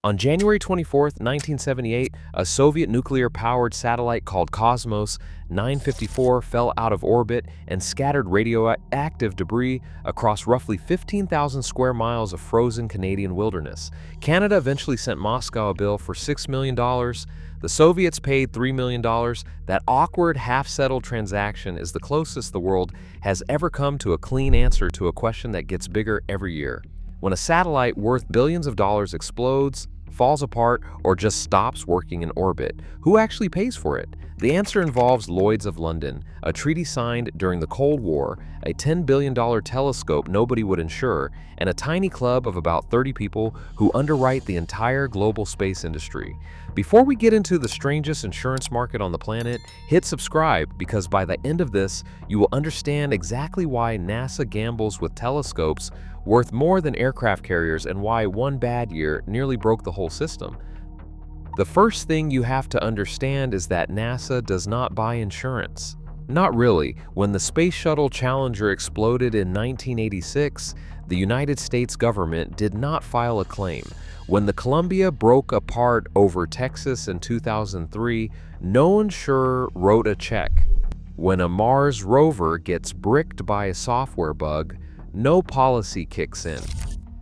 On January 24, 1978, a Soviet nuclear-powered satellite called Cosmos 954 fell out of orbit and scattered radioactive debris across roughly 15,000 square miles of frozen Canadian wilderness. Canada eventually sent Moscow a bill for $6 million. The Soviets paid $3 million. That awkward, half-settled transaction is the closest the world has ever come to a clean answer to a question that gets bigger every year. When a satellite worth billions of dollars explodes, falls apart, or just stops working in orbit, who actually pays for it? The answer involves Lloyd's of London, a treaty signed during the Cold War, a $10 billion telescope nobody would insure, and a tiny club of about 30 people who underwrite the entire global space industry. Before we get into the strangest insurance market on the planet, hit subscribe, because by the end of this, you will understand exactly why NASA gambles with telescopes worth more than aircraft carriers and why one bad year nearly broke the whole system. The first thing you have to understand is that NASA does not buy insurance. Not really. When the Space Shuttle Challenger exploded in 1986, the United States government did not file a claim. When the Columbia broke apart over Texas in 2003, no insurer wrote a check. When a Mars rover gets bricked by a software bug, no policy kicks in.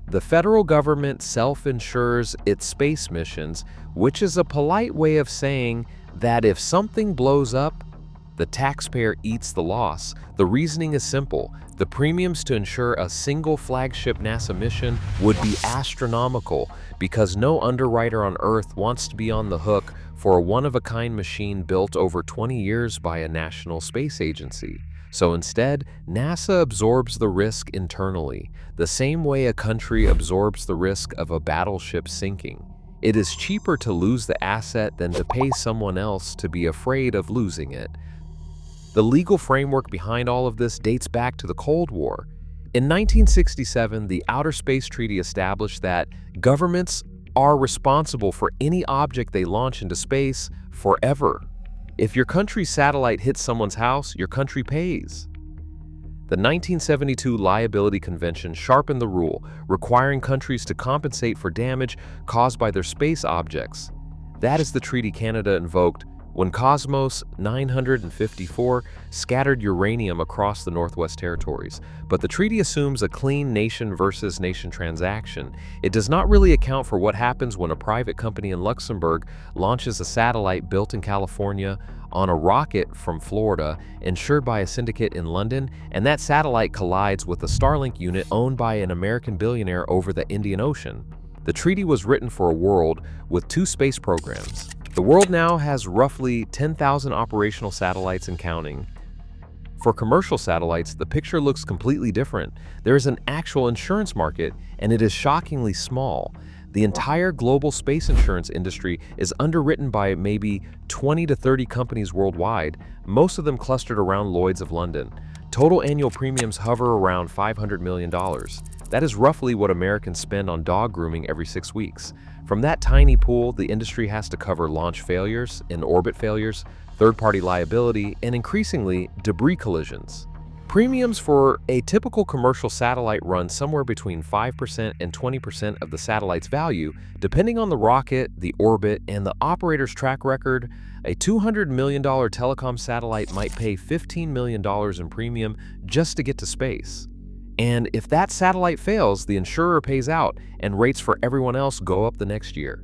The federal government self-insures its space missions, which is a polite way of saying that if something blows up, the taxpayer eats the loss. The reasoning is simple. The premiums to insure a single flagship NASA mission would be astronomical because no underwriter on Earth wants to be on the hook for a one-of-a-kind machine built over 20 years by a national space agency. So instead, NASA absorbs the risk internally, the same way a country absorbs the risk of a battleship sinking. It is cheaper to lose the asset than to pay someone else to be afraid of losing it. The legal framework behind all of this dates back to the Cold War. In 1967, the Outer Space Treaty established that governments are responsible for any object they launch into space forever. If your country's satellite hits someone's house, your country pays. The 1972 Liability Convention sharpened the rule, requiring countries to compensate for damage caused by their space objects. That is the treaty Canada invoked when Cosmos 954 scattered uranium across the Northwest Territories. But the treaty assumes a clean nation versus nation transaction. It does not really account for what happens when a private company in Luxembourg launches a satellite built in California on a rocket from Florida, insured by a syndicate in London, and that satellite collides with a Starlink unit owned by an American billionaire over the Indian Ocean. The treaty was written for a world with two space programs. The world now has roughly 10,000 operational satellites and counting. For commercial satellites, the picture looks completely different. There is an actual insurance market, and it is shockingly small. The entire global space insurance industry is underwritten by maybe 20 to 30 companies worldwide, most of them clustered around Lloyd's of London. Total annual premiums hover around $500 million. That is roughly what Americans spend on dog grooming every 6 weeks. From that tiny pool, the industry has to cover launch failures, in-orbit failures, third-party liability, and increasingly, debris collisions. Premiums for a typical commercial satellite run somewhere between 5% and 20% of the satellite's value, depending on the rocket, the orbit, and the operator's track record. A $200 million telecom satellite might pay $15 million in premium just to get to space. And if that satellite fails, the insurer pays out, and rates for everyone else go up the next year.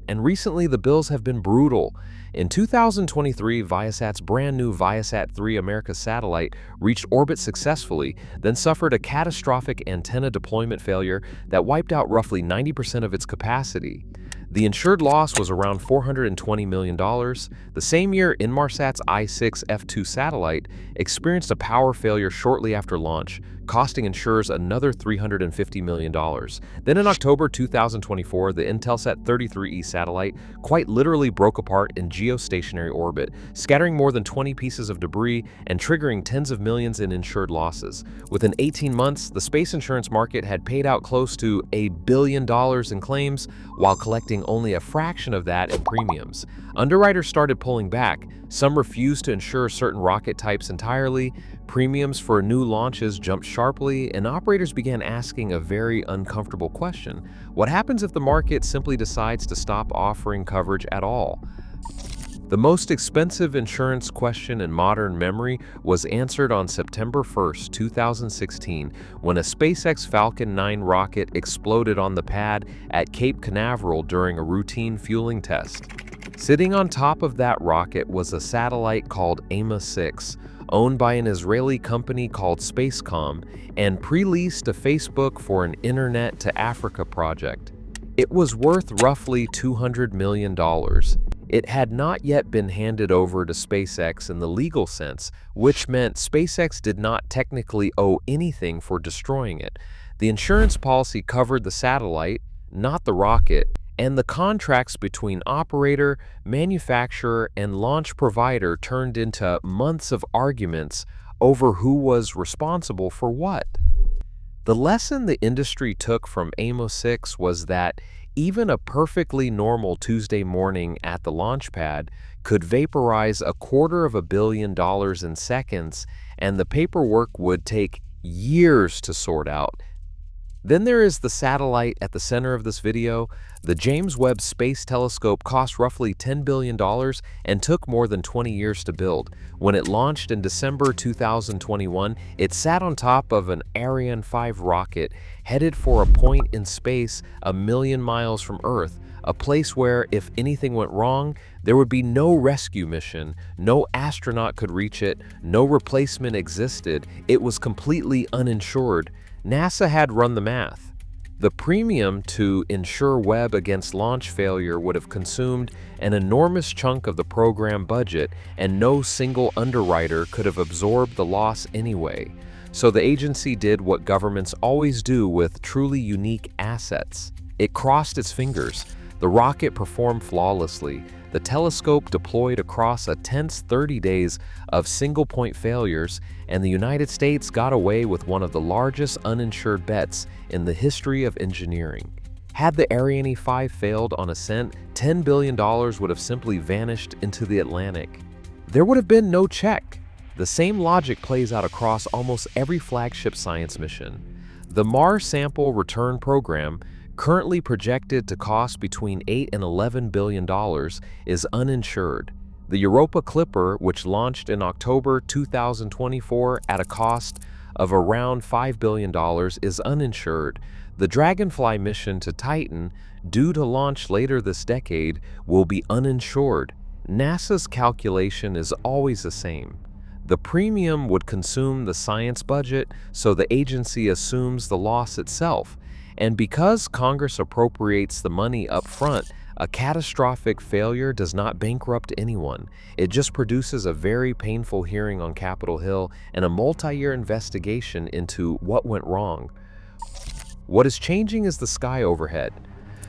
And recently, the bills have been brutal. In 2023, Viasat's brand new Viasat-3 America's satellite reached orbit successfully, then suffered a catastrophic antenna deployment failure that wiped out roughly 90% of its capacity. The insured loss was around $420 million. The same year, Inmarsat's I-6 F2 satellite experienced a power failure shortly after launch, costing insurers another $350 million. Then in October 2024, the Intelsat 33E satellite quite literally broke apart in geostationary orbit, scattering more than 20 pieces of debris and triggering tens of millions in insured losses. Within 18 months, the space insurance market had paid out close to $1 billion in claims, while collecting only a fraction of that in premiums. Underwriters started pulling back. Some refused to insure certain rocket types entirely. Premiums for new launches jumped sharply, and operators began asking a very uncomfortable question. What happens if the market simply decides to stop offering coverage at all? The most expensive insurance question in modern memory was answered on September 1, 2016, when a SpaceX Falcon 9 rocket exploded on the pad at Cape Canaveral during a routine fueling test. Sitting on top of that rocket was a satellite called AIMA-6, owned by an Israeli company called Spacecom, and pre-leased to Facebook for an Internet to Africa project. It was worth roughly $200 million. It had not yet been handed over to SpaceX in the legal sense, which meant SpaceX did not technically owe anything for destroying it. The insurance policy covered the satellite, not the rocket, and the contracts between operator, manufacturer, and launch provider turned into months of arguments over who was responsible for what. The lesson the industry took from AIMA-6 was that even a perfectly normal Tuesday morning at the launch pad could vaporize $250 million in seconds, and the paperwork would take years to sort out. Then there is the satellite at the center of this video. The James Webb Space Telescope cost roughly $10 billion and took more than 20 years to build. When it launched in December 2021, it sat on top of an Ariane 5 rocket headed for a point in space 1 million miles from Earth, a place where, if anything went wrong, there would be no rescue mission, no astronaut could reach it, no replacement existed. It was completely uninsured. NASA had run the math. The premium to insure Webb against launch failure would have consumed an enormous chunk of the program budget, and no single underwriter could have absorbed the loss anyway. So the agency did what governments always do with truly unique assets. It crossed its fingers. The rocket performed flawlessly. The telescope deployed across a tense 30 days of single-point failures, and the United States got away with one of the largest uninsured bets in the history of engineering. Had the Ariane 5 failed on ascent, $10 billion would have simply vanished into the Atlantic. There would have been no check. The same logic plays out across almost every flagship science mission. The Mars Sample Return Program, currently projected to cost between $8 and $11 billion, is uninsured. The Europa Clipper, which launched in October 2024 at a cost of around $5 billion, is uninsured. The Dragonfly mission to Titan, due to launch later this decade, will be uninsured. NASA's calculation is always the same. The premium would consume the science budget, so the agency assumes the loss itself. And because Congress appropriates the money up front, a catastrophic failure does not bankrupt anyone. It just produces a very painful hearing on Capitol Hill and a multi-year investigation into what went wrong. What is changing is the sky overhead.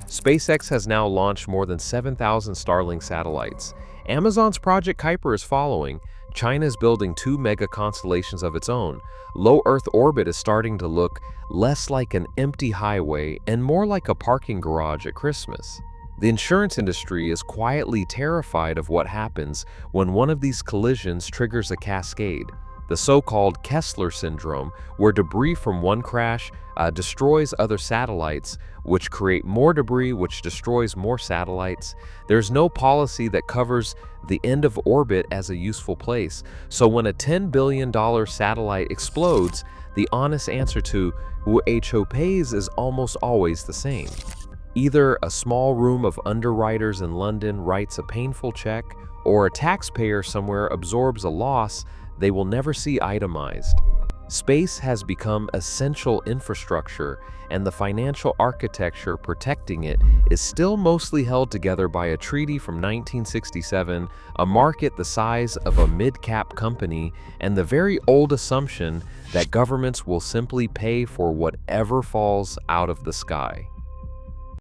SpaceX has now launched more than 7,000 Starlink satellites. Amazon's Project Kuiper is following. China is building 2 mega constellations of its own. Low Earth orbit is starting to look less like an empty highway and more like a parking garage at Christmas. The insurance industry is quietly terrified of what happens when one of these collisions triggers a cascade, the so-called Kessler syndrome, where debris from one crash destroys other satellites, which create more debris, which destroys more satellites. There's no policy that covers the end of orbit as a useful place. So when a $10 billion satellite explodes, the honest answer to who pays is almost always the same. Either a small room of underwriters in London writes a painful check, or a taxpayer somewhere absorbs a loss they will never see itemized. Space has become essential infrastructure, and the financial architecture protecting it is still mostly held together by a treaty from 1967, a market the size of a mid-cap company, and the very old assumption that governments will simply pay for whatever falls out of the sky.